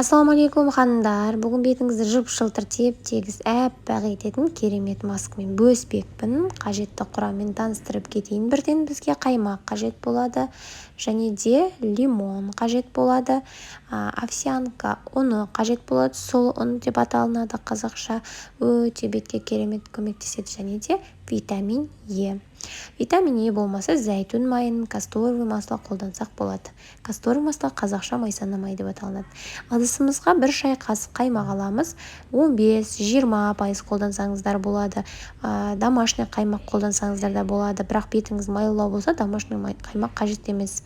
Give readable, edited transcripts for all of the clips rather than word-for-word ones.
Ассалаумағалейкум ханымдар. Бүгін бетіңізді жып-жылтыр теп-тегіс әппақ ететін керемет маскамен бөліспекпін. Қажетті құраммен таныстырып кетейін. Бірден бізге қаймақ қажет болады, және де лимон қажет болады, овсянка ұны қажет болады. Сұлы ұн деп аталынады қазақша. Өте бетке керемет көмектеседі, және де витамин Е. Витамин Е болмаса зәйтүн майын, касторовый масло қолдансақ болады. Касторовый масло қазақша майсана май деп аталынады. Ыдысымызға 1 шай қасық қаймақ аламыз. 15-20% қолдансаңыздар болады. Домашний қаймақ қолдансаңыздар да болады. Бірақ бетіңіз майлау болса, домашний қаймақ қажет емес.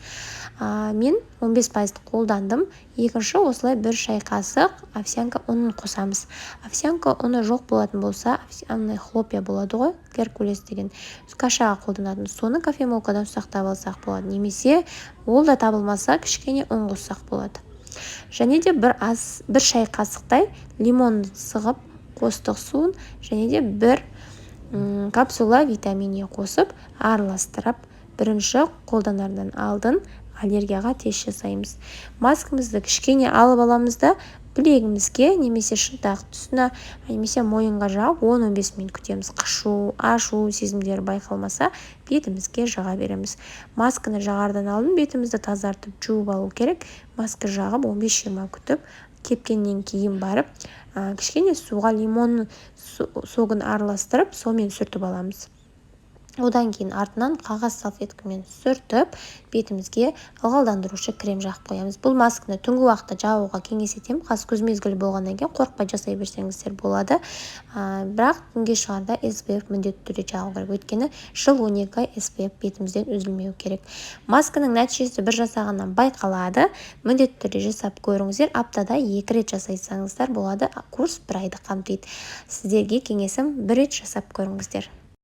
Мен 15% қолдандым. Екінші осылай 1 шай қасық овсянка ұнын қосамыз. Овсянка ұны жоқ болатын болса, хлопья болады ғой, геркулес деген, кашаға қолданатын. Соны кофемолкадан сақтап алсақ болады. Немесе ол да табылмаса, кішкене ұн қоссақ болады. Және де 1 шай қасықтай лимонды сығып қостық суын, және де 1 капсула витамин Е қосып араластырып, бірінші қолданардан алдын аллергияға тест жасаймыз. Маскамызды кішкене алып аламыз да білегімізге немесе шынтақ тұсына, немесе мойынға жағып 10-15 минут күтеміз. Қышу, ашу сезімдері байқалмаса, бетімізге жаға береміз. Масканы жағардан алдын бетімізді тазартып жуып алу керек. Маска жағып 15-20 күтіп, кепкеннен кейін барып, кішкене суға лимон согын араластырып, сомен сүртіп аламыз. Одан кейін артынан қағаз салфеткамен сүртіп, бетімізге ылғалдандырушы крем жағып қоямыз. Бұл масканы түнгі уақытта жағуға кеңес етемін. Қас-көз мезгілі болғаннан кейін қорықпай жасай берсеңіздер болады. Бірақ күнге шығарда SPF міндетті түрде жағу керек. Өйткені жыл 12 SPF бетімізден үзілмеу керек. Масканың нәтижесі бір жасағаннан байқалады. Міндетті түрде жасап көріңіздер. Аптада 2 рет жасайсаңыздар болады. Курс 1 айды қамтиды. Сіздерге кеңесім 1 рет жасап көріңіздер.